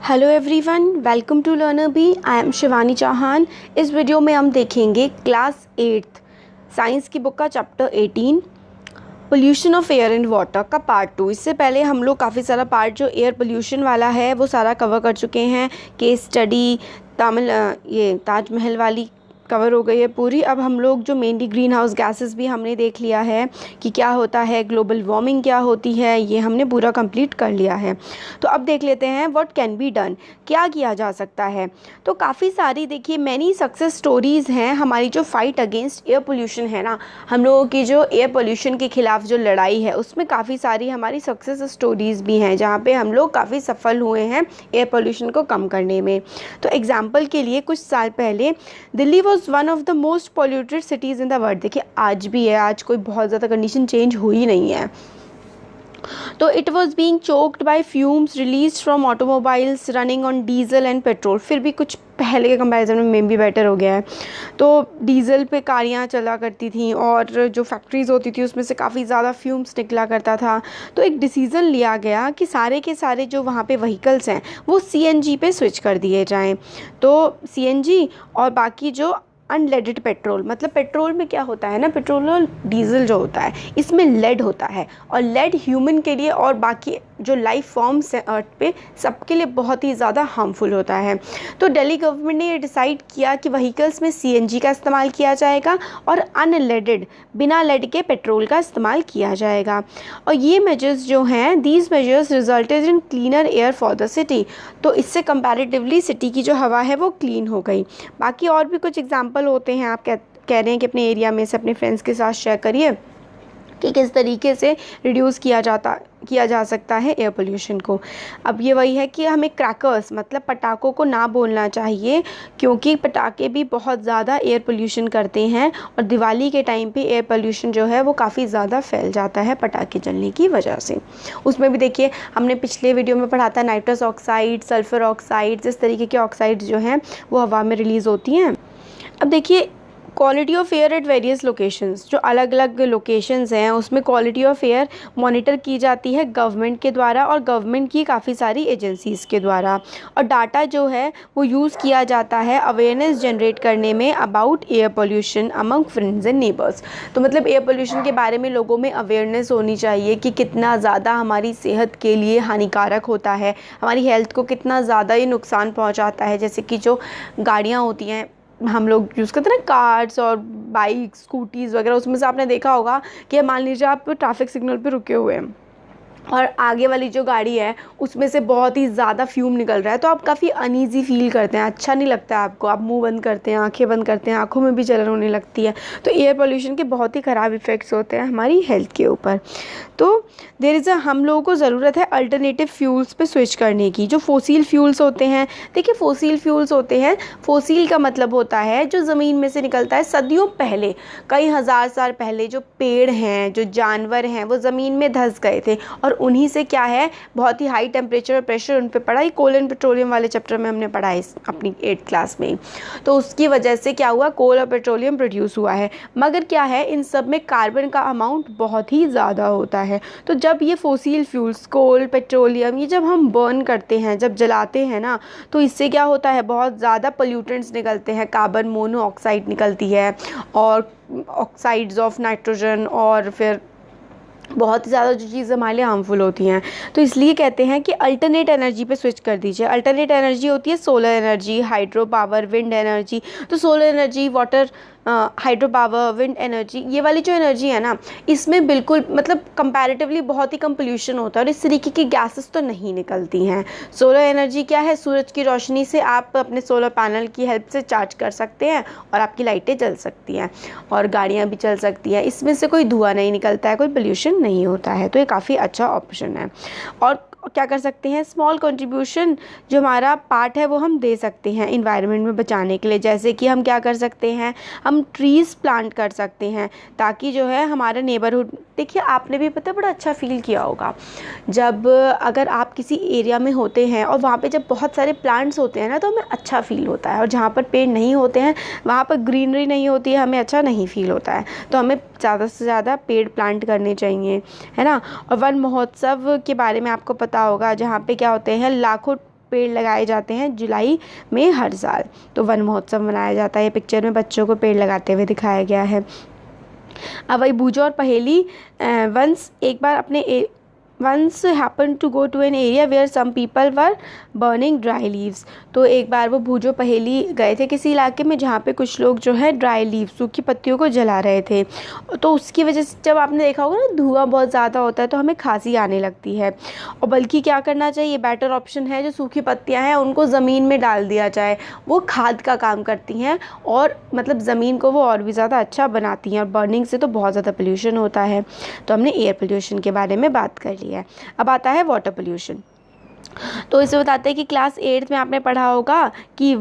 Hello everyone, welcome to Learner Bee. I am Shivani Chauhan. इस video में हम देखेंगे क्लास 8 साइंस की बुक का chapter 18 pollution of air and water का पार्ट 2। इससे पहले हम लोग काफ़ी सारा पार्ट जो एयर पोल्यूशन वाला है वो सारा कवर कर चुके हैं। केस स्टडी ये ताजमहल वाली कवर हो गई है पूरी। अब हम लोग जो मेनली ग्रीन हाउस गैसेस भी हमने देख लिया है कि क्या होता है, ग्लोबल वार्मिंग क्या होती है, ये हमने पूरा कंप्लीट कर लिया है। तो अब देख लेते हैं व्हाट कैन बी डन, क्या किया जा सकता है। तो काफ़ी सारी देखिए मैनी सक्सेस स्टोरीज़ हैं। हमारी जो फाइट अगेंस्ट एयर पोल्यूशन है ना, हम लोगों की जो एयर पोल्यूशन के ख़िलाफ़ जो लड़ाई है उसमें काफ़ी सारी हमारी सक्सेस स्टोरीज़ भी हैं जहाँ पे हम लोग काफ़ी सफल हुए हैं एयर पोल्यूशन को कम करने में। तो एग्जाम्पल के लिए कुछ साल पहले Delhi was one of the most polluted cities in the world. देखिए आज भी है, आज कोई बहुत ज़्यादा कंडीशन चेंज हुई नहीं है। तो it was being choked by fumes release from automobiles running on diesel and petrol. फिर भी कुछ पहले के कंपैरिजन में भी बेटर हो गया है। तो डीजल पे गाड़ियाँ चला करती थी और जो फैक्ट्रीज़ होती थी उसमें से काफ़ी ज़्यादा फ्यूम्स निकला करता था। तो एक डिसीज़न लिया गया कि सारे के सारे जो वहाँ पे व्हीकल्स हैं वो सीएनजी पे स्विच कर दिए जाएं। तो सीएनजी और बाकी जो अनलेडेड पेट्रोल, मतलब पेट्रोल में क्या होता है ना, पेट्रोल और डीजल जो होता है इसमें लेड होता है और लेड ह्यूमन के लिए और बाकी जो लाइफ फॉर्म्स हैं अर्थ पे सबके लिए बहुत ही ज़्यादा हार्मफुल होता है। तो दिल्ली गवर्नमेंट ने ये डिसाइड किया कि व्हीकल्स में सीएनजी का इस्तेमाल किया जाएगा और अनलेडेड बिना लेड के पेट्रोल का इस्तेमाल किया जाएगा। और ये मेजर्स जो हैं, these measures resulted in cleaner air for the city. तो इससे कंपैरेटिवली सिटी की जो हवा है वो क्लीन हो गई। बाकी और भी कुछ एग्जाम्पल होते हैं, आप कह रहे हैं कि अपने एरिया में से अपने फ्रेंड्स के साथ शेयर करिए कि किस तरीके से रिड्यूस किया जा सकता है एयर पोल्यूशन को। अब ये वही है कि हमें क्रैकर्स मतलब पटाखों को ना बोलना चाहिए, क्योंकि पटाखे भी बहुत ज़्यादा एयर पोल्यूशन करते हैं और दिवाली के टाइम पे एयर पोल्यूशन जो है वो काफ़ी ज़्यादा फैल जाता है पटाखे जलने की वजह से। उसमें भी देखिए हमने पिछले वीडियो में पढ़ा था नाइट्रस ऑक्साइड, सल्फ़र ऑक्साइड, इस तरीके के ऑक्साइड्स जो हैं वो हवा में रिलीज़ होती हैं। अब देखिए quality of air at various locations, जो अलग अलग लोकेशंस हैं उसमें क्वालिटी ऑफ एयर मॉनिटर की जाती है गवर्नमेंट के द्वारा और गवर्नमेंट की काफ़ी सारी एजेंसीज़ के द्वारा। और डाटा जो है वो यूज़ किया जाता है अवेयरनेस जनरेट करने में about air pollution among friends and neighbours. तो मतलब एयर पोल्यूशन के बारे में लोगों में अवेयरनेस होनी चाहिए कि कितना ज़्यादा हमारी सेहत के लिए हानिकारक होता है, हमारी हेल्थ को कितना ज़्यादा ये नुकसान पहुँचाता है। जैसे कि जो गाड़ियाँ होती हैं हम लोग यूज़ करते हैं ना, कार्स और बाइक स्कूटीज़ वगैरह, उसमें से आपने देखा होगा कि मान लीजिए आप ट्रैफिक सिग्नल पे रुके हुए हैं और आगे वाली जो गाड़ी है उसमें से बहुत ही ज़्यादा फ्यूम निकल रहा है, तो आप काफ़ी अनईज़ी फील करते हैं, अच्छा नहीं लगता है आपको, आप मुंह बंद करते हैं, आंखें बंद करते हैं, आंखों में भी जलन होने लगती है। तो एयर पोल्यूशन के बहुत ही ख़राब इफ़ेक्ट्स होते हैं हमारी हेल्थ के ऊपर। तो हम लोगों को ज़रूरत है अल्टरनेटिव फ्यूल्स पे स्विच करने की। जो फोसिल फ्यूल्स होते हैं, देखिए फोसिल फ्यूल्स होते हैं, फोसिल का मतलब होता है जो ज़मीन में से निकलता है सदियों पहले, कई हज़ार साल पहले जो पेड़ हैं, जो जानवर हैं वो ज़मीन में धंस गए थे और उन्हीं से क्या है बहुत ही हाई टेम्परेचर और प्रेशर उन पे पड़ा। ये कोल एंड पेट्रोलियम वाले चैप्टर में हमने पढ़ा है अपनी 8th क्लास में। तो उसकी वजह से क्या हुआ, कोल और पेट्रोलियम प्रोड्यूस हुआ है। मगर क्या है, इन सब में कार्बन का अमाउंट बहुत ही ज़्यादा होता है। तो जब ये फोसिल फ्यूल्स कोल पेट्रोलियम ये जब हम बर्न करते हैं, जब जलाते हैं ना, तो इससे क्या होता है बहुत ज़्यादा पोल्यूटेंट्स निकलते हैं, कार्बन मोनोऑक्साइड निकलती है और ऑक्साइड्स ऑफ नाइट्रोजन और फिर बहुत ज़्यादा जो चीज़ें हमारे लिए हार्मफुल होती हैं। तो इसलिए कहते हैं कि अल्टरनेट एनर्जी पे स्विच कर दीजिए। अल्टरनेट एनर्जी होती है solar energy, hydro power, wind energy. तो solar energy, water, hydro power, wind energy, ये वाली जो एनर्जी है ना, इसमें बिल्कुल मतलब कंपैरेटिवली बहुत ही कम पोल्यूशन होता है और इस तरीके की गैसेस तो नहीं निकलती हैं। सोलर एनर्जी क्या है, सूरज की रोशनी से आप अपने सोलर पैनल की हेल्प से चार्ज कर सकते हैं और आपकी लाइटें जल सकती हैं और गाड़ियाँ भी चल सकती हैं। इसमें से कोई धुआं नहीं निकलता है, कोई पोल्यूशन नहीं होता है। तो ये काफ़ी अच्छा ऑप्शन है। और क्या कर सकते हैं, स्मॉल कंट्रीब्यूशन जो हमारा पार्ट है वो हम दे सकते हैं इन्वायरमेंट में बचाने के लिए। जैसे कि हम क्या कर सकते हैं, हम ट्रीज़ प्लांट कर सकते हैं ताकि जो है हमारा नेबरहुड, देखिए आपने भी पता बड़ा अच्छा फील किया होगा जब अगर आप किसी एरिया में होते हैं और वहाँ पे जब बहुत सारे प्लांट्स होते हैं ना तो हमें अच्छा फील होता है, और जहाँ पर पेड़ नहीं होते हैं, वहाँ पर ग्रीनरी नहीं होती है, हमें अच्छा नहीं फील होता है। तो हमें ज़्यादा से ज़्यादा पेड़ प्लांट करने चाहिए, है ना। और वन महोत्सव के बारे में आपको पता होगा, जहाँ पे क्या होते हैं लाखों पेड़ लगाए जाते हैं जुलाई में हर साल। तो वन महोत्सव मनाया जाता है। ये पिक्चर में बच्चों को पेड़ लगाते हुए दिखाया गया है। अब वही बूझो और पहेली। Once happened to go to an area where some people were burning dry leaves। तो एक बार वो बूझो पहेली गए थे किसी इलाके में जहाँ पे कुछ लोग जो है ड्राई लीव्स सूखी पत्तियों को जला रहे थे। तो उसकी वजह से जब आपने देखा होगा ना धुआं बहुत ज़्यादा होता है तो हमें खांसी आने लगती है। और बल्कि क्या करना चाहिए, बेटर ऑप्शन है जो सूखी पत्तियाँ हैं उनको ज़मीन में डाल दिया जाए। वो खाद का काम करती हैं और मतलब ज़मीन को वो और भी ज़्यादा अच्छा बनाती हैं। और बर्निंग से तो बहुत ज़्यादा पोल्यूशन होता है। तो हमने एयर पोल्यूशन के बारे में बात कर ली है। अब आता है वाटर पोल्यूशन। तो इसे बताते हैं कि क्लास 8 में आपने पढ़ा होगा कि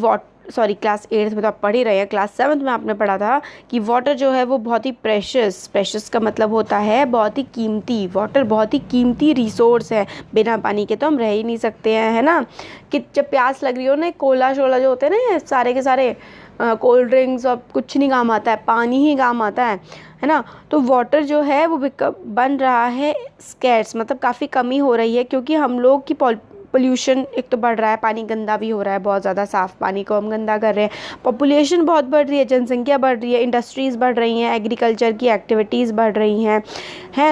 क्लास 8 में तो आप पढ़ ही रहे हैं, क्लास 7 में आपने पढ़ा था कि वाटर जो है वो बहुत ही प्रेशस का मतलब होता है बहुत ही कीमती। वाटर बहुत ही कीमती रिसोर्स है। बिना पानी के तो हम रह ही नहीं सकते हैं, है ना। कि जब प्यास लग रही हो ना, कोला शोला जो होते हैं ना, ये सारे के सारे कोल्ड ड्रिंक्स और कुछ नहीं काम आता है, पानी ही काम आता है ना। तो वाटर जो है वो बन रहा है स्कैर्स, मतलब काफ़ी कमी हो रही है क्योंकि हम लोग की पोल्यूशन एक तो बढ़ रहा है, पानी गंदा भी हो रहा है, बहुत ज़्यादा साफ़ पानी को हम गंदा कर रहे हैं। पॉपुलेशन बहुत बढ़ रही है, जनसंख्या बढ़ रही है, इंडस्ट्रीज़ बढ़ रही हैं, एग्रीकल्चर की एक्टिविटीज़ बढ़ रही हैं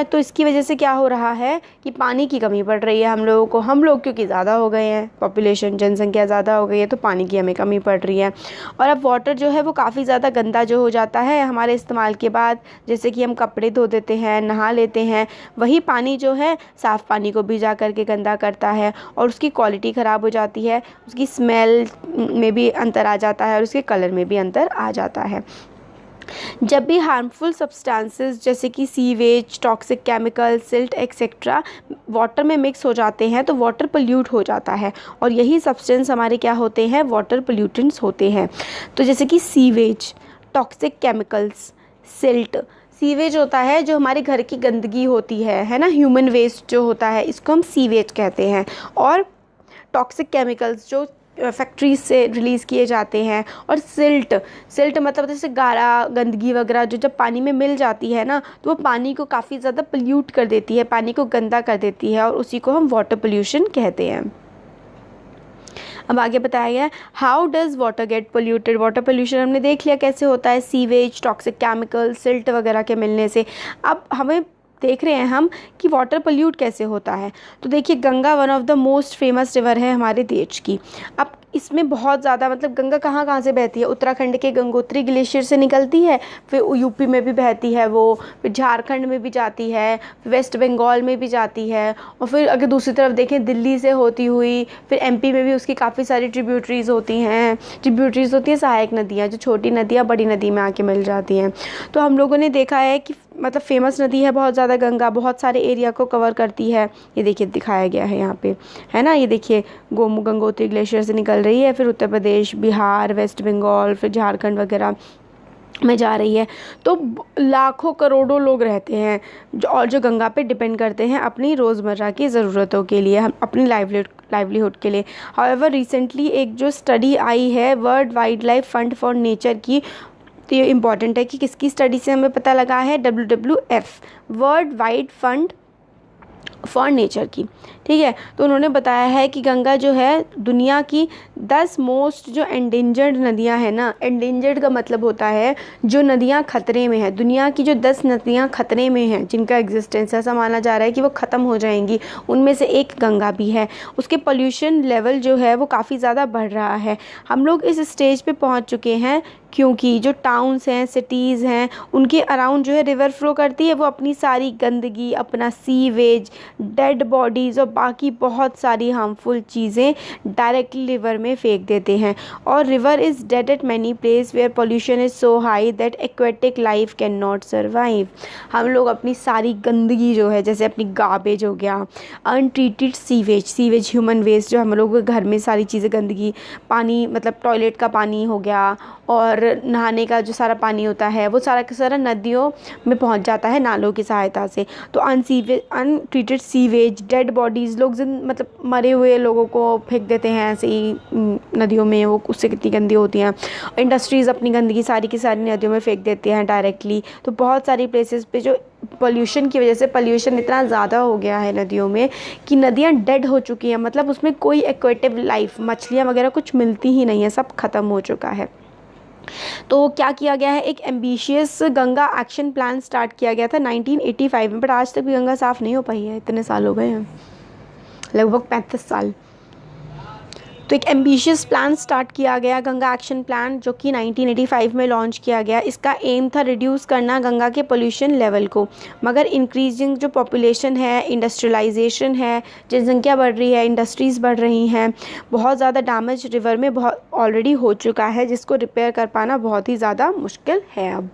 तो इसकी वजह से क्या हो रहा है कि पानी की कमी पड़ रही है हम लोगों को। हम लोग क्योंकि ज़्यादा हो गए हैं, पॉपुलेशन जनसंख्या ज़्यादा हो गई है तो पानी की हमें कमी पड़ रही है। और अब वाटर जो है वो काफ़ी ज़्यादा गंदा जो हो जाता है हमारे इस्तेमाल के बाद। जैसे कि हम कपड़े धो देते हैं, नहा लेते हैं, वही पानी जो है साफ़ पानी को भी जा करके गंदा करता है और उसकी क्वालिटी ख़राब हो जाती है, उसकी स्मेल में भी अंतर आ जाता है और उसके कलर में भी अंतर आ जाता है। जब भी हार्मफुल सब्सटेंसेस जैसे कि sewage, toxic chemical, silt etcetera water में मिक्स हो जाते हैं तो वाटर पोल्यूट हो जाता है और यही सब्सटेंस हमारे क्या होते हैं, वाटर पोल्यूटेंट्स होते हैं। तो जैसे कि sewage, toxic chemicals, silt. Sewage होता है जो हमारे घर की गंदगी होती है ना, ह्यूमन वेस्ट जो होता है इसको हम सीवेज कहते हैं। और टॉक्सिक केमिकल्स जो फैक्ट्रीज से रिलीज़ किए जाते हैं। और सिल्ट मतलब जैसे गारा गंदगी वगैरह जो जब पानी में मिल जाती है ना तो वो पानी को काफ़ी ज़्यादा पोल्यूट कर देती है, पानी को गंदा कर देती है और उसी को हम वाटर पोल्यूशन कहते हैं। अब आगे बताया गया how does water get polluted. Water pollution हमने देख लिया कैसे होता है, सीवेज, टॉक्सिक केमिकल, सिल्ट वगैरह के मिलने से। अब हमें देख रहे हैं हम कि वाटर पोल्यूट कैसे होता है। तो देखिए Ganga one of the most famous river है हमारे देश की। अब इसमें बहुत ज़्यादा मतलब गंगा कहाँ से बहती है, उत्तराखंड के गंगोत्री ग्लेशियर से निकलती है, फिर यूपी में भी बहती है वो, फिर झारखंड में भी जाती है, वेस्ट बंगाल में भी जाती है और फिर अगर दूसरी तरफ देखें दिल्ली से होती हुई फिर एमपी में भी उसकी काफ़ी सारी ट्रिब्यूटरीज़ होती हैं सहायक नदियाँ, जो छोटी नदियाँ बड़ी नदी में आके मिल जाती हैं। तो हम लोगों ने देखा है कि मतलब फेमस नदी है बहुत ज़्यादा गंगा, बहुत सारे एरिया को कवर करती है। ये देखिए दिखाया गया है यहाँ पे, है ना। ये देखिए गंगोत्री ग्लेशियर से निकल रही है, फिर उत्तर प्रदेश, बिहार, वेस्ट बंगाल, फिर झारखंड वगैरह में जा रही है। तो लाखों करोड़ों लोग रहते हैं जो गंगा पे डिपेंड करते हैं अपनी रोज़मर्रा की ज़रूरतों के लिए, हम अपनी लाइवलीहुड के लिए। हाउएवर रिसेंटली एक जो स्टडी आई है world wild life fund for nature की, तो ये इम्पॉर्टेंट है कि किसकी स्टडी से हमें पता लगा है, WWF world wide fund for nature की, ठीक है। तो उन्होंने बताया है कि गंगा जो है दुनिया की 10 मोस्ट जो एंडेंजर्ड नदियां हैं ना, एंडेंजर्ड का मतलब होता है जो नदियां खतरे में है, दुनिया की जो 10 नदियां खतरे में हैं जिनका एग्जिस्टेंस ऐसा माना जा रहा है कि वो ख़त्म हो जाएंगी, उनमें से एक गंगा भी है। उसके पोल्यूशन लेवल जो है वो काफ़ी ज़्यादा बढ़ रहा है। हम लोग इस स्टेज पे पहुंच चुके हैं क्योंकि जो टाउन्स हैं, सिटीज़ हैं, उनके अराउंड जो है रिवर फ्लो करती है, वो अपनी सारी गंदगी, अपना सीवेज, डेड बॉडीज़ और बाकी बहुत सारी हार्मफुल चीज़ें डायरेक्टली रिवर में फेंक देते हैं। और river is dead at many place where pollution is so high that aquatic life can not survive. हम लोग अपनी सारी गंदगी जो है, जैसे अपनी गार्बेज हो गया, अनट्रीटेड सीवेज ह्यूमन वेस्ट, जो हम लोग घर में सारी चीज़ें गंदगी, पानी मतलब टॉयलेट का पानी हो गया और नहाने का जो सारा पानी होता है वो सारा का सारा नदियों में पहुंच जाता है नालों की सहायता से। तो अनट्रीटेड सीवेज, डेड बॉडीज़, लोग मतलब मरे हुए लोगों को फेंक देते हैं ऐसे ही नदियों में, वो उससे कितनी गंदी होती हैं। इंडस्ट्रीज़ अपनी गंदगी सारी की सारी नदियों में फेंक देते हैं डायरेक्टली। तो बहुत सारी प्लेसेस पे जो पोल्यूशन की वजह से पोल्यूशन इतना ज़्यादा हो गया है नदियों में कि नदियाँ डेड हो चुकी हैं, मतलब उसमें कोई एक्वेटिव लाइफ, मछलियाँ वगैरह कुछ मिलती ही नहीं है, सब ख़त्म हो चुका है। तो क्या किया गया है, एक ambitious Ganga action plan start किया गया था 1985 में, बट आज तक भी गंगा साफ़ नहीं हो पाई है, इतने साल हो गए हैं, लगभग 35 साल। तो एक एम्बिशियस प्लान स्टार्ट किया गया, गंगा एक्शन प्लान, जो कि 1985 में लॉन्च किया गया। इसका एम था रिड्यूस करना गंगा के पोल्यूशन लेवल को, मगर इंक्रीजिंग जो पॉपुलेशन है, इंडस्ट्रियलाइजेशन है, जनसंख्या बढ़ रही है, इंडस्ट्रीज़ बढ़ रही हैं, बहुत ज़्यादा डैमेज रिवर में बहुत ऑलरेडी हो चुका है, जिसको रिपेयर कर पाना बहुत ही ज़्यादा मुश्किल है अब।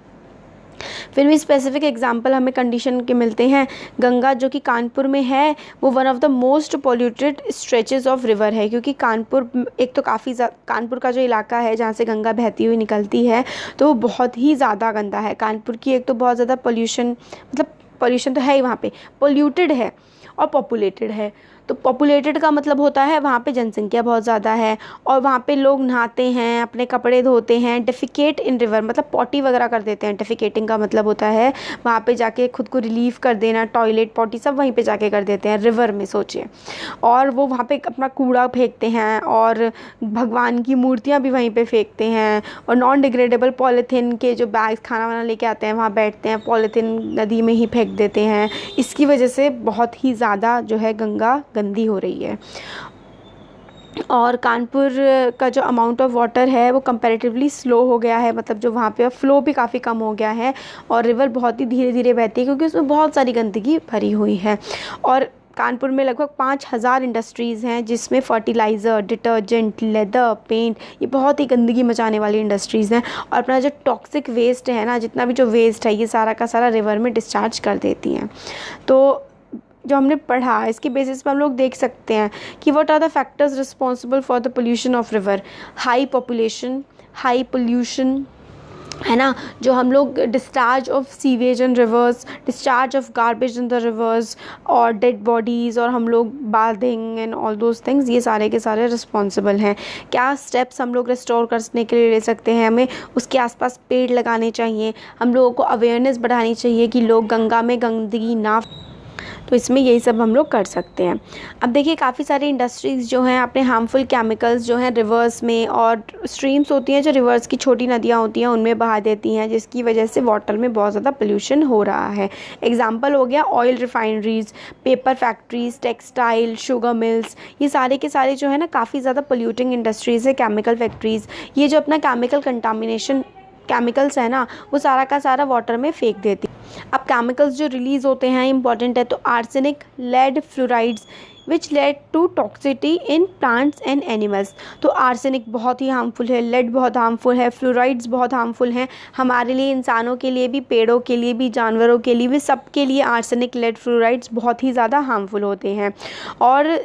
फिर भी स्पेसिफिक एग्जांपल हमें कंडीशन के मिलते हैं। गंगा जो कि कानपुर में है, वो one of the most polluted stretches of river है, क्योंकि कानपुर एक तो कानपुर का जो इलाका है जहाँ से गंगा बहती हुई निकलती है, तो वो बहुत ही ज़्यादा गंदा है। कानपुर की एक तो बहुत ज़्यादा पोल्यूशन, मतलब पोल्यूशन तो है ही वहाँ पे, पोल्यूटेड है और पॉपुलेटेड है। तो पॉपुलेटेड का मतलब होता है वहाँ पे जनसंख्या बहुत ज़्यादा है, और वहाँ पे लोग नहाते हैं, अपने कपड़े धोते हैं, डेफिकेट इन रिवर, मतलब पॉटी वगैरह कर देते हैं। डेफिकेटिंग का मतलब होता है वहाँ पे जाके खुद को रिलीव कर देना, टॉयलेट पॉटी सब वहीं पे जाके कर देते हैं रिवर में, सोचिए। और वो वहाँ पे अपना कूड़ा फेंकते हैं, और भगवान की मूर्तियाँ भी वहीं पे फेंकते हैं, और नॉन डिग्रेडेबल पॉलीथीन के जो बैग्स खाना वाना लेके आते हैं वहाँ बैठते हैं, पॉलीथीन नदी में ही फेंक देते हैं। इसकी वजह से बहुत ही ज़्यादा जो है गंगा गंदी हो रही है। और कानपुर का जो अमाउंट ऑफ वाटर है वो कंपैरेटिवली स्लो हो गया है, मतलब जो वहाँ पे फ़्लो भी काफ़ी कम हो गया है, और रिवर बहुत ही धीरे धीरे बहती है, क्योंकि उसमें बहुत सारी गंदगी भरी हुई है। और कानपुर में लगभग 5000 इंडस्ट्रीज़ हैं, जिसमें फर्टिलाइज़र, डिटर्जेंट, लेदर, पेंट, ये बहुत ही गंदगी मचाने वाली इंडस्ट्रीज़ हैं। और अपना जो टॉक्सिक वेस्ट है ना, जितना भी जो वेस्ट है, ये सारा का सारा रिवर में डिस्चार्ज कर देती हैं। तो जो हमने पढ़ा, इसके बेसिस पर हम लोग देख सकते हैं कि what are the factors responsible for the pollution of river. High population, high pollution, है ना, जो हम लोग discharge of sewage in rivers, discharge of garbage in the rivers, और डेड बॉडीज़, और हम लोग bathing and all those things, ये सारे के सारे रिस्पॉन्सिबल हैं। क्या स्टेप्स हम लोग रिस्टोर करने के लिए ले सकते हैं? हमें उसके आसपास पेड़ लगाने चाहिए, हम लोगों को अवेयरनेस बढ़ानी चाहिए कि लोग गंगा में गंदगी ना, तो इसमें यही सब हम लोग कर सकते हैं। अब देखिए, काफ़ी सारी इंडस्ट्रीज़ जो हैं अपने हार्मफुल केमिकल्स जो हैं रिवर्स में, और स्ट्रीम्स होती हैं जो रिवर्स की छोटी नदियाँ होती हैं उनमें बहा देती हैं, जिसकी वजह से वाटर में बहुत ज़्यादा पोल्यूशन हो रहा है। एग्जाम्पल हो गया oil refineries, paper factories, textile, sugar mills, ये सारे के सारे जो है ना काफ़ी ज़्यादा पोल्यूटिंग इंडस्ट्रीज़ है। केमिकल फैक्ट्रीज़, ये जो अपना केमिकल कंटामिनेशन केमिकल्स है ना, वो सारा का सारा वाटर में फेंक देती। अब केमिकल्स जो रिलीज़ होते हैं इंपॉर्टेंट है, तो arsenic, lead, fluorides which lead to toxicity in plants and animals. तो आर्सेनिक बहुत ही हार्मफुल है, लेड बहुत हार्मफुल है, फ्लोराइड्स बहुत हार्मफुल हैं हमारे लिए, इंसानों के लिए भी, पेड़ों के लिए भी, जानवरों के लिए भी, सबके लिए आर्सेनिक, लेड, फ्लोराइड्स बहुत ही ज़्यादा हार्मफुल होते हैं। और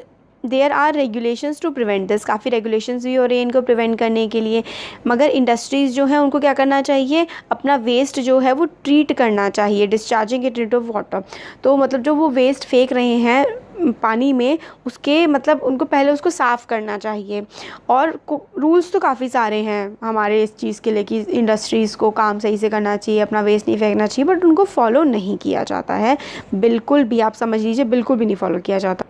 there are regulations to prevent this, काफ़ी रेगुलेशंस भी हो रही हैं इनको प्रिवेंट करने के लिए। मगर इंडस्ट्रीज़ जो हैं उनको क्या करना चाहिए, अपना वेस्ट जो है वो ट्रीट करना चाहिए, डिस्चार्जिंग इट इनटू वाटर। तो मतलब जो वो वेस्ट फेंक रहे हैं पानी में, उसके मतलब उनको पहले उसको साफ़ करना चाहिए। और रूल्स तो काफ़ी सारे हैं हमारे इस चीज़ के लिए कि इंडस्ट्रीज़ को काम सही से करना चाहिए, अपना वेस्ट नहीं फेंकना चाहिए, बट उनको फॉलो नहीं किया जाता है बिल्कुल भी। आप समझ लीजिए बिल्कुल भी नहीं फॉलो किया जाता।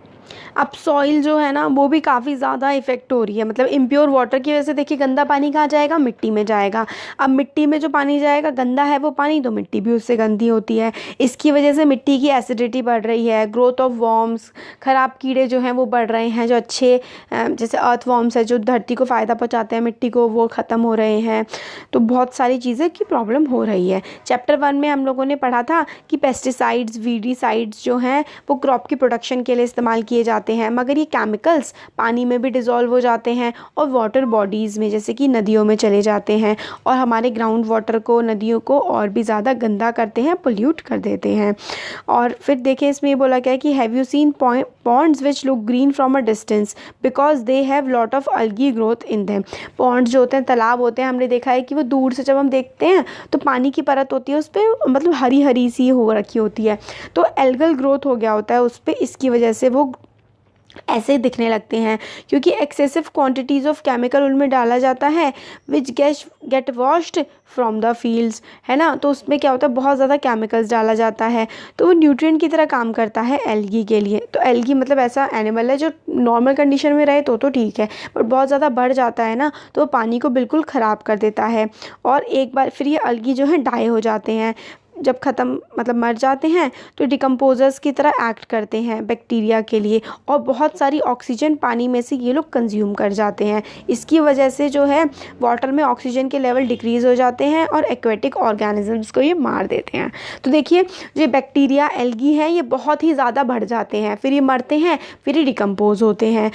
अब सॉइल जो है ना वो भी काफ़ी ज़्यादा इफ़ेक्ट हो रही है, मतलब इम्प्योर वाटर की वजह से देखिए गंदा पानी कहाँ जाएगा, मिट्टी में जाएगा। अब मिट्टी में जो पानी जाएगा, गंदा है वो पानी, तो मिट्टी भी उससे गंदी होती है। इसकी वजह से मिट्टी की एसिडिटी बढ़ रही है, ग्रोथ ऑफ वॉर्म्स, ख़राब कीड़े जो हैं वो बढ़ रहे हैं, जो अच्छे जैसे अर्थ वॉर्म्स है जो धरती को फ़ायदा पहुँचाते हैं मिट्टी को, वो ख़त्म हो रहे हैं। तो बहुत सारी चीज़ें की प्रॉब्लम हो रही है। चैप्टर 1 में हम लोगों ने पढ़ा था कि पेस्टिसाइड्स, वीडिसाइड्स जो हैं वो क्रॉप की प्रोडक्शन के लिए इस्तेमाल किए जाते जाते हैं, मगर ये केमिकल्स पानी में भी डिज़ोल्व हो जाते हैं और वाटर बॉडीज़ में जैसे कि नदियों में चले जाते हैं और हमारे ग्राउंड वाटर को, नदियों को और भी ज़्यादा गंदा करते हैं, पोल्यूट कर देते हैं। और फिर देखिए इसमें ये बोला गया है कि have you seen ponds which look green from a distance because they have lot of algae growth in them. Ponds जो होते हैं, तालाब होते हैं, हमने देखा है कि वो दूर से जब हम देखते हैं तो पानी की परत होती है उस पर, मतलब हरी हरी सी हो रखी होती है, तो एल्गल ग्रोथ हो गया होता है उस पर, इसकी वजह से वो ऐसे दिखने लगते हैं, क्योंकि एक्सेसिव क्वांटिटीज़ ऑफ केमिकल उनमें डाला जाता है which get washed from the fields, है ना। तो उसमें क्या होता है, बहुत ज़्यादा केमिकल्स डाला जाता है, तो वो न्यूट्रिएंट की तरह काम करता है एल्गी के लिए। तो एल्गी मतलब ऐसा एनिमल है जो नॉर्मल कंडीशन में रहे तो ठीक है, बट बहुत ज़्यादा बढ़ जाता है ना तो पानी को बिल्कुल ख़राब कर देता है। और एक बार फिर ये एल्गी जो है डाई हो जाते हैं, जब ख़त्म मतलब मर जाते हैं तो डिकम्पोजर्स की तरह एक्ट करते हैं बैक्टीरिया के लिए, और बहुत सारी ऑक्सीजन पानी में से ये लोग कंज्यूम कर जाते हैं। इसकी वजह से जो है वाटर में ऑक्सीजन के लेवल डिक्रीज़ हो जाते हैं और एक्वेटिक ऑर्गेनिजम्स को ये मार देते हैं। तो देखिए ये बैक्टीरिया एल्गी है, ये बहुत ही ज़्यादा बढ़ जाते हैं, फिर ये मरते हैं, फिर ये डिकम्पोज होते हैं,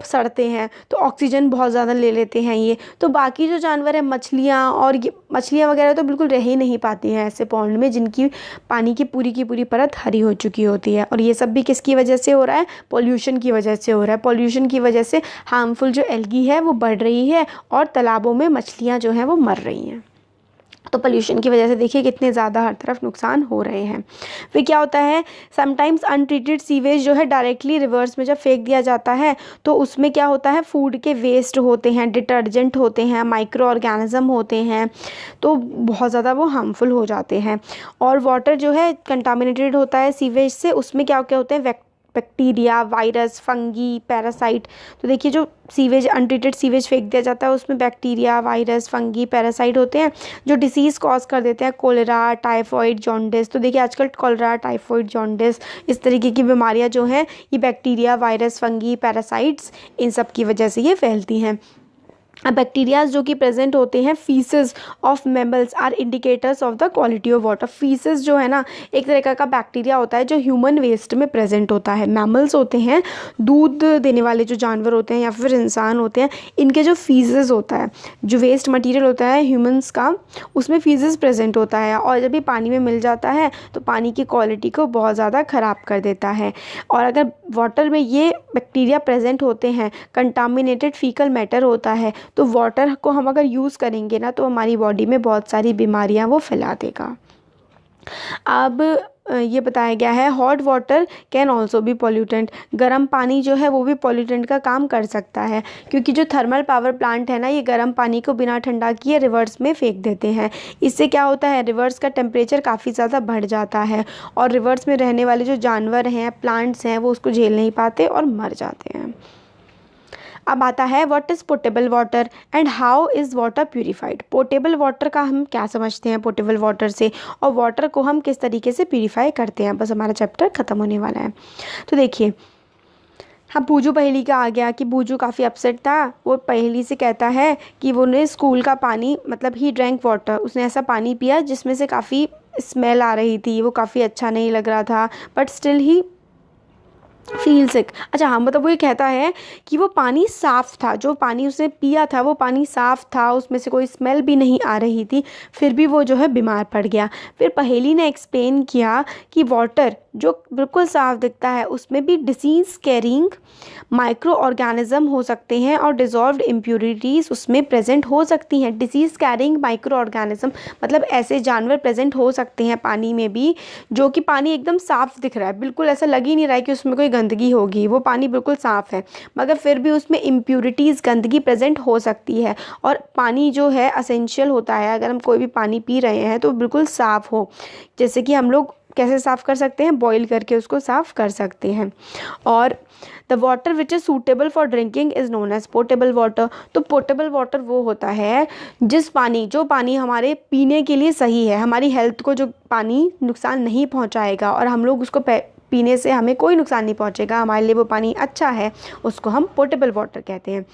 सड़ते हैं, तो ऑक्सीजन बहुत ज़्यादा ले लेते हैं ये। तो बाकी जो जानवर हैं, मछलियाँ, और ये मछलियाँ वगैरह तो बिल्कुल रह ही नहीं पाती हैं ऐसे पॉन्ड में जिनकी पानी की पूरी परत हरी हो चुकी होती है। और ये सब भी किसकी वजह से हो रहा है, पोल्यूशन की वजह से हो रहा है। पोल्यूशन की वजह से हार्मफुल जो एल्गी है वो बढ़ रही है और तालाबों में मछलियाँ जो हैं वो मर रही हैं। तो पोल्यूशन की वजह से देखिए कितने ज़्यादा हर तरफ नुकसान हो रहे हैं। फिर क्या होता है, समटाइम्स अनट्रीटेड सीवेज जो है डायरेक्टली रिवर्स में जब फेंक दिया जाता है तो उसमें क्या होता है, फूड के वेस्ट होते हैं, डिटर्जेंट होते हैं, माइक्रो ऑर्गेनिज्म होते हैं, तो बहुत ज़्यादा वो हार्मफुल हो जाते हैं। और वाटर जो है कंटामिनेटेड होता है सीवेज से, उसमें क्या क्या होते हैं, बैक्टीरिया, वायरस, फंगी, पैरासाइट। तो देखिए जो सीवेज, अनट्रीटेड सीवेज फेंक दिया जाता है उसमें बैक्टीरिया, वायरस, फंगी, पैरासाइट होते हैं जो डिसीज़ कॉज कर देते हैं, कोलेरा, टाइफॉइड, जॉन्डिस। तो देखिए आजकल कोलेरा, टाइफॉइड, जॉन्डिस इस तरीके की बीमारियां जो हैं ये बैक्टीरिया, वायरस, फंगी, पैरासाइट्स इन सब की वजह से ये फैलती हैं। अब बैक्टीरियाज जो कि प्रेजेंट होते हैं faeces of mammals are indicators of the quality of water. Faeces जो है ना एक तरह का बैक्टीरिया होता है जो ह्यूमन वेस्ट में प्रेजेंट होता है। मैमल्स होते हैं, दूध देने वाले जो जानवर होते हैं या फिर इंसान होते हैं, इनके जो फीसेस होता है, जो वेस्ट मटेरियल होता है ह्यूमंस का, उसमें फीसेस प्रेजेंट होता है, और जब ये पानी में मिल जाता है तो पानी की क्वालिटी को बहुत ज़्यादा ख़राब कर देता है। और अगर वाटर में ये बैक्टीरिया प्रेजेंट होते हैं, कंटामिनेटेड फीकल मैटर होता है, तो वाटर को हम अगर यूज़ करेंगे ना तो हमारी बॉडी में बहुत सारी बीमारियां वो फैला देगा। अब ये बताया गया है hot water can also be pollutant. गर्म पानी जो है वो भी पॉल्यूटेंट का काम कर सकता है, क्योंकि जो थर्मल पावर प्लांट है ना ये गर्म पानी को बिना ठंडा किए रिवर्स में फेंक देते हैं। इससे क्या होता है, रिवर्स का टेम्परेचर काफ़ी ज़्यादा बढ़ जाता है और रिवर्स में रहने वाले जो जानवर हैं, प्लांट्स हैं, वो उसको झेल नहीं पाते और मर जाते हैं। अब आता है what is portable water and how is water purified. Portable water का हम क्या समझते हैं पोर्टेबल वाटर से, और वाटर को हम किस तरीके से प्यूरिफाई करते हैं। बस हमारा चैप्टर ख़त्म होने वाला है। तो देखिए हाँ, बूजू पहेली का आ गया कि बूजू काफ़ी अपसेट था। वो पहेली से कहता है कि वो ने स्कूल का पानी, मतलब ही ड्रैंक वाटर, उसने ऐसा पानी पिया जिसमें से काफ़ी स्मेल आ रही थी, वो काफ़ी अच्छा नहीं लग रहा था, but still he feel sick. अच्छा हाँ, मतलब वो ये कहता है कि वो पानी साफ़ था, जो पानी उसने पिया था वो पानी साफ़ था, उसमें से कोई स्मेल भी नहीं आ रही थी, फिर भी वो जो है बीमार पड़ गया। फिर पहेली ने एक्सप्लेन किया कि वाटर जो बिल्कुल साफ़ दिखता है उसमें भी डिसीज़ कैरिंग माइक्रो ऑर्गेनिज्म हो सकते हैं और डिज़ॉल्व्ड इम्प्योरिटीज़ उसमें प्रेजेंट हो सकती हैं। डिसीज़ कैरिंग माइक्रो ऑर्गेनिज्म मतलब ऐसे जानवर प्रेजेंट हो सकते हैं पानी में भी, जो कि पानी एकदम साफ़ दिख रहा है, बिल्कुल ऐसा लग ही नहीं रहा है कि उसमें कोई गंदगी होगी, वो पानी बिल्कुल साफ़ है, मगर फिर भी उसमें इम्प्योरिटीज़, गंदगी प्रेजेंट हो सकती है। और पानी जो है असेंशियल होता है, अगर हम कोई भी पानी पी रहे हैं तो बिल्कुल साफ़ हो। जैसे कि हम लोग कैसे साफ़ कर सकते हैं, बॉईल करके उसको साफ़ कर सकते हैं। और the water which is suitable for drinking is known as portable water. तो पोर्टेबल वाटर वो होता है जो पानी हमारे पीने के लिए सही है, हमारी हेल्थ को जो पानी नुकसान नहीं पहुंचाएगा और हम लोग उसको पीने से हमें कोई नुकसान नहीं पहुंचेगा, हमारे लिए वो पानी अच्छा है, उसको हम पोर्टेबल वाटर कहते हैं।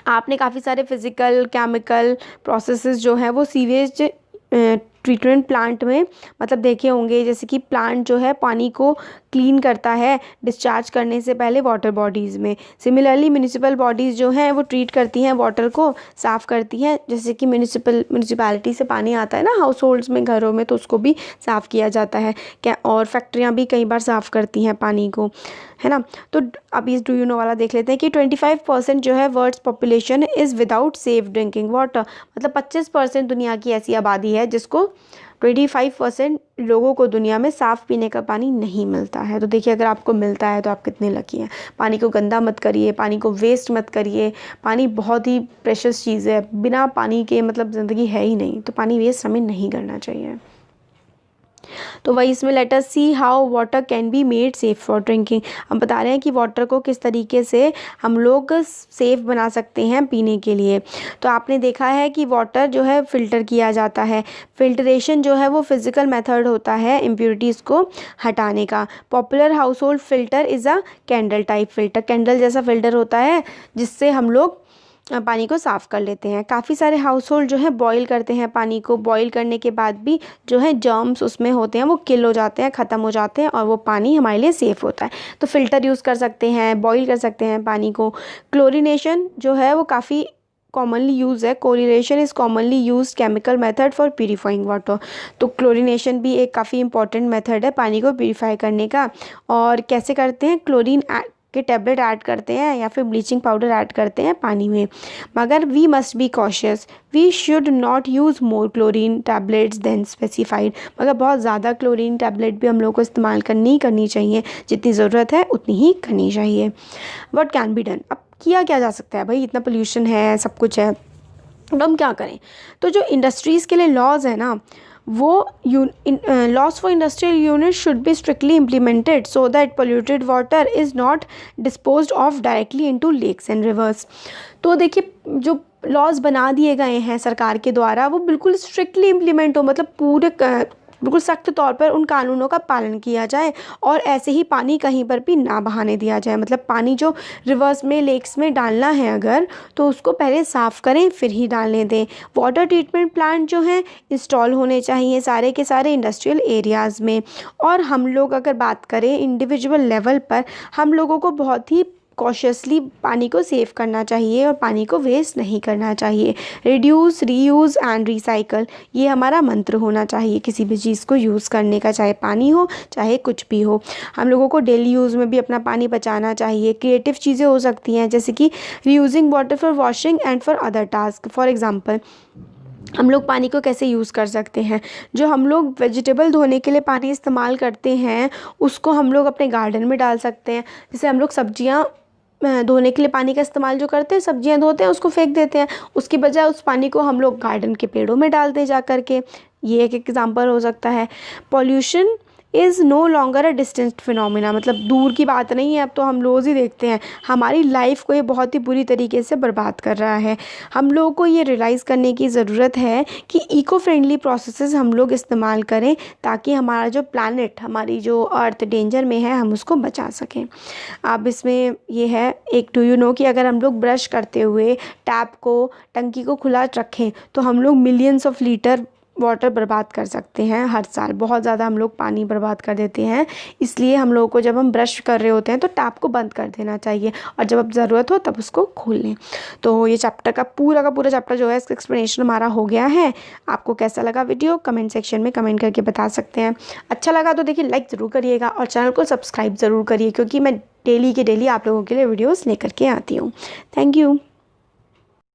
आपने काफ़ी सारे फिज़िकल केमिकल प्रोसेसेस जो हैं वो सीवेज ट्रीटमेंट प्लांट में मतलब देखे होंगे, जैसे कि प्लांट जो है पानी को क्लीन करता है डिस्चार्ज करने से पहले वाटर बॉडीज़ में। सिमिलरली म्यूनिसिपल बॉडीज़ जो हैं वो ट्रीट करती हैं वाटर को, साफ़ करती हैं। जैसे कि म्यूनिसिपैलिटी से पानी आता है ना हाउस होल्ड्स में, घरों में, तो उसको भी साफ़ किया जाता है क्या। और फैक्ट्रियाँ भी कई बार साफ़ करती हैं पानी को, है ना। तो अब इस डू यू नो वाला देख लेते हैं कि 25% जो है world's population is without safe drinking water. मतलब 25% दुनिया की ऐसी आबादी है जिसको 25% लोगों को दुनिया में साफ़ पीने का पानी नहीं मिलता है। तो देखिए, अगर आपको मिलता है तो आप कितने लकी हैं। पानी को गंदा मत करिए, पानी को वेस्ट मत करिए। पानी बहुत ही प्रेशियस चीज़ है, बिना पानी के मतलब ज़िंदगी है ही नहीं। तो पानी वेस्ट हमें नहीं करना चाहिए। तो वही इसमें let us see how water can be made safe for drinking. हम बता रहे हैं कि वाटर को किस तरीके से हम लोग सेफ़ बना सकते हैं पीने के लिए। तो आपने देखा है कि वाटर जो है फ़िल्टर किया जाता है। फ़िल्टरेशन जो है वो फ़िज़िकल मेथड होता है इम्प्योरिटीज़ को हटाने का। Popular house hold filter is a candle type filter. Candle जैसा फ़िल्टर होता है जिससे हम लोग पानी को साफ़ कर लेते हैं। काफ़ी सारे हाउस होल्ड जो है बॉईल करते हैं पानी को। बॉईल करने के बाद भी जो है जर्म्स उसमें होते हैं वो किल हो जाते हैं, ख़त्म हो जाते हैं और वो पानी हमारे लिए सेफ़ होता है। तो फ़िल्टर यूज़ कर सकते हैं, बॉईल कर सकते हैं पानी को। क्लोरीनेशन जो है वो काफ़ी कॉमनली यूज़ है। Chlorination is commonly use chemical method for purifying water. तो क्लोरीनेशन भी एक काफ़ी इंपॉर्टेंट मेथड है पानी को प्यूरीफाई करने का। और कैसे करते हैं, क्लोरीन के टैबलेट ऐड करते हैं या फिर ब्लीचिंग पाउडर ऐड करते हैं पानी में। मगर we must be cautious, we should not use more chlorine tablets than specified. मगर बहुत ज़्यादा क्लोरीन टैबलेट भी हम लोग को इस्तेमाल नहीं करनी चाहिए। जितनी ज़रूरत है उतनी ही करनी चाहिए। What can be done. अब किया क्या जा सकता है भाई, इतना पोल्यूशन है, सब कुछ है, तो हम क्या करें। तो जो इंडस्ट्रीज़ के लिए लॉज है ना, वो laws for industrial unit should be strictly implemented so that polluted water is not disposed of directly into lakes and rivers. तो देखिए, जो लॉज बना दिए गए हैं सरकार के द्वारा वो बिल्कुल स्ट्रिक्टली इम्प्लीमेंट हो, मतलब बिल्कुल सख्त तौर पर उन कानूनों का पालन किया जाए और ऐसे ही पानी कहीं पर भी ना बहाने दिया जाए। मतलब पानी जो रिवर्स में, लेक्स में डालना है अगर, तो उसको पहले साफ़ करें फिर ही डालने दें। वाटर ट्रीटमेंट प्लांट जो हैं इंस्टॉल होने चाहिए सारे के सारे इंडस्ट्रियल एरियाज़ में। और हम लोग अगर बात करें इंडिविजुअल लेवल पर, हम लोगों को बहुत ही कॉशियसली पानी को सेव करना चाहिए और पानी को वेस्ट नहीं करना चाहिए। रिड्यूस, रीयूज़ एंड रिसाइकल, ये हमारा मंत्र होना चाहिए किसी भी चीज़ को यूज़ करने का, चाहे पानी हो चाहे कुछ भी हो। हम लोगों को डेली यूज़ में भी अपना पानी बचाना चाहिए। क्रिएटिव चीज़ें हो सकती हैं जैसे कि reusing water for washing and for other task. For example, हम लोग पानी को कैसे यूज़ कर सकते हैं, जो हम लोग वेजिटेबल धोने के लिए पानी इस्तेमाल करते हैं उसको हम लोग अपने गार्डन में डाल सकते हैं। जैसे हम लोग सब्जियां धोने के लिए पानी का इस्तेमाल जो करते हैं, सब्जियां धोते हैं उसको फेंक देते हैं, उसकी बजाय उस पानी को हम लोग गार्डन के पेड़ों में डाल दें जा कर के। ये एक एग्जांपल हो सकता है। Pollution is no longer a distant phenomena, मतलब दूर की बात नहीं है, अब तो हम रोज़ ही देखते हैं। हमारी लाइफ को ये बहुत ही बुरी तरीके से बर्बाद कर रहा है। हम लोगों को ये रियलाइज़ करने की ज़रूरत है कि इको फ्रेंडली प्रोसेसेस हम लोग इस्तेमाल करें ताकि हमारा जो प्लैनेट, हमारी जो अर्थ डेंजर में है, हम उसको बचा सकें। अब इसमें ये है एक डू यू नो कि अगर हम लोग ब्रश करते हुए टैप को, टंकी को खुला रखें तो हम लोग मिलियंस ऑफ लीटर वाटर बर्बाद कर सकते हैं हर साल। बहुत ज़्यादा हम लोग पानी बर्बाद कर देते हैं। इसलिए हम लोगों को जब हम ब्रश कर रहे होते हैं तो टैप को बंद कर देना चाहिए और जब अब ज़रूरत हो तब उसको खोल लें। तो ये चैप्टर का पूरा चैप्टर जो है इसका एक्सप्लेनेशन हमारा हो गया है। आपको कैसा लगा वीडियो कमेंट सेक्शन में कमेंट करके बता सकते हैं। अच्छा लगा तो देखिए लाइक ज़रूर करिएगा और चैनल को सब्सक्राइब ज़रूर करिए, क्योंकि मैं डेली के डेली आप लोगों के लिए वीडियोज़ लेकर के आती हूँ। Thank you.